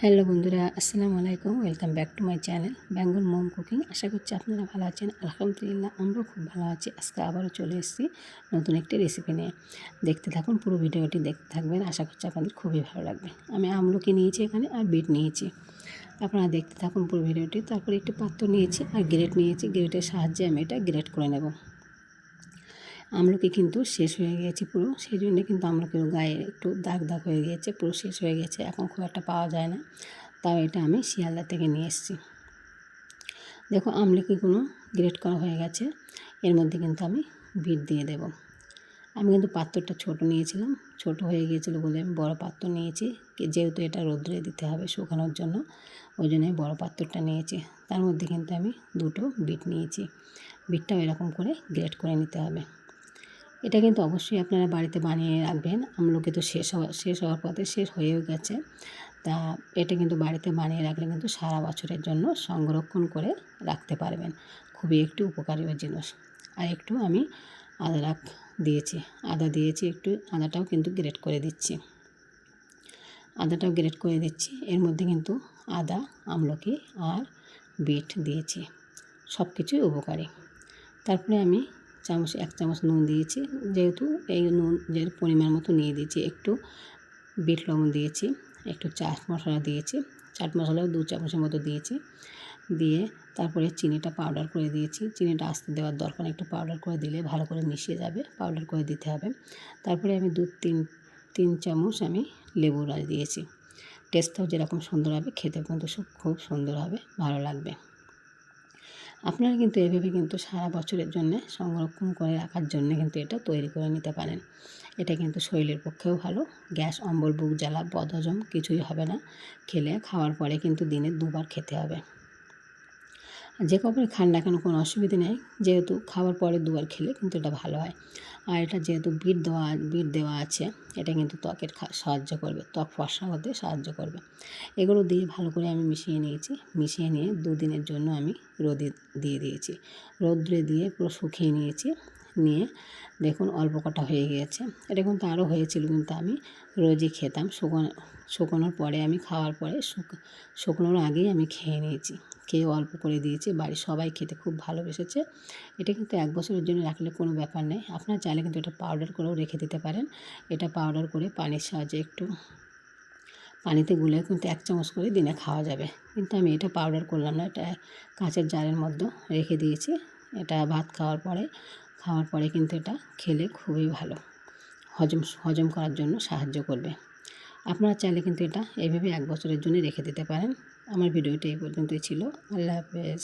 Hello বন্ধুরা, আসসালামু আলাইকুম। Welcome back to my channel Bengal mom cooking. আশা করছি আপনারা ভালো আছেন। আলহামদুলিল্লাহ আমরাও খুব ভালো আছি। আজকে আবারও চলে এসেছি নতুন একটি রেসিপি নিয়ে। দেখতে থাকুন, পুরো ভিডিওটি দেখতে থাকবেন। আশা করছি আপনাদের খুবই ভালো লাগবে। আমি আমলকি নিয়েছি এখানে আর বিট নিয়েছি। আপনারা দেখতে থাকুন পুরো ভিডিওটি। তারপরে একটি পাত্র নিয়েছি আর গ্রেট নিয়েছি। গ্রেটের সাহায্যে আমি এটা গ্রেট করে নেব। আমলকি কিন্তু শেষ হয়ে গিয়েছে পুরো, সেই জন্য কিন্তু আমলকির গায়ে একটু দাগ দাগ হয়ে গিয়েছে, পুরো শেষ হয়ে গেছে, এখন খুব একটা পাওয়া যায় না। তাও এটা আমি শিয়ালদা থেকে নিয়ে এসেছি। দেখো আমলকিগুলো গ্রেট করা হয়ে গেছে। এর মধ্যে কিন্তু আমি বিট দিয়ে দেব। আমি কিন্তু পাত্রটা ছোট নিয়েছিলাম, ছোট হয়ে গিয়েছিলো বলে আমি বড় পাত্র নিয়েছি। যেহেতু এটা রোদ্রে দিতে হবে শুকানোর জন্য, ওই জন্য বড় পাত্রটা নিয়েছি। তার মধ্যে কিন্তু আমি দুটো বিট নিয়েছি। বিটটাও এরকম করে গ্রেট করে নিতে হবে। এটা কিন্তু অবশ্যই আপনারা বাড়িতে বানিয়ে রাখবেন। আমলকি তো শেষ হওয়ার পথে, শেষ হয়েও গেছে। তা এটা কিন্তু বাড়িতে বানিয়ে রাখলে কিন্তু সারা বছরের জন্য সংরক্ষণ করে রাখতে পারবেন। খুবই একটু উপকারী জিনিস। আর একটু আমি আদা দিয়েছি, একটু আদাটাও কিন্তু গ্রেট করে দিচ্ছি। আদাটাও গ্রেট করে দিচ্ছি। এর মধ্যে কিন্তু আদা, আমলকি আর বিট দিয়েছি, সব কিছুই উপকারী। তারপরে আমি এক চামচ নুন দিয়েছি। যেহেতু এই নুনের পরিমাণ মতো নিয়ে দিয়েছি। একটু বিট লবণ দিয়েছি, একটু চাট মশলা দিয়েছি। চাট মশলাও 2 চামচের মতো দিয়েছি। দিয়ে তারপরে চিনিটা পাউডার করে দিয়েছি। চিনিটা আস্তে দেওয়ার দরকার, একটু পাউডার করে দিলে ভালো করে মিশিয়ে যাবে। পাউডার করে দিতে হবে। তারপরে আমি 3 চামচ আমি লেবুর রস দিয়েছি। টেস্টটাও যেরকম সুন্দর হবে, খেতে কিন্তু খুব সুন্দর হবে, ভালো লাগবে। আপনারা কিন্তু এভাবে কিন্তু সারা বছরের জন্য সংরক্ষণ করে রাখার জন্য কিন্তু এটা তৈরি করে নিতে পারেন। এটা কিন্তু শরীরের পক্ষেও ভালো। গ্যাস, অম্বল, বুক জ্বালা, বদহজম কিছুই হবে না। খাওয়ার পরে কিন্তু দিনে 2 বার খেতে হবে। যে কখনই খান না কেন কোনো অসুবিধে নেই, যেহেতু খাওয়ার পরে 2 বার খেলে কিন্তু এটা ভালো হয়। আর এটা যেহেতু বিট দেওয়া আছে, এটা কিন্তু ত্বকের সাহায্য করবে, ত্বক ফর্সা হতে সাহায্য করবে। এগুলো দিয়ে ভালো করে আমি মিশিয়ে নিয়েছি। মিশিয়ে নিয়ে 2 দিনের জন্য আমি রোদে দিয়ে দিয়েছি। রোদ্রে দিয়ে পুরো শুকিয়ে নিয়েছি। নিয়ে দেখুন অল্প কটা হয়ে গিয়েছে। এটা কিন্তু আরও হয়েছিল, কিন্তু আমি রোজই খেতাম। শুকোনোর পরে আমি খাওয়ার পরে শুকনোর আগেই আমি খেয়ে নিয়েছি। খেয়ে অল্প করে দিয়েছি। বাড়ির সবাই খেতে খুব ভালোবেসেছে। এটা কিন্তু 1 বছরের জন্য রাখলে কোনো ব্যাপার নেই। আপনারা চাইলে কিন্তু এটা পাউডার করেও রেখে দিতে পারেন। এটা পাউডার করে পানির সাহায্যে একটু পানিতে গুলে কিন্তু 1 চামচ করে দিনে খাওয়া যাবে। কিন্তু আমি এটা পাউডার করলাম না, এটা কাঁচের জারের মধ্যে রেখে দিয়েছি। এটা ভাত খাওয়ার পরে কিন্তু এটা খেলে খুবই ভালো, হজম করার জন্য সাহায্য করবে। আপনারা চাইলে কিন্তু এটা এইভাবে 1 বছরের জন্য রেখে দিতে পারেন। আমার ভিডিওটা এই পর্যন্তই ছিল। আল্লাহ হাফেজ।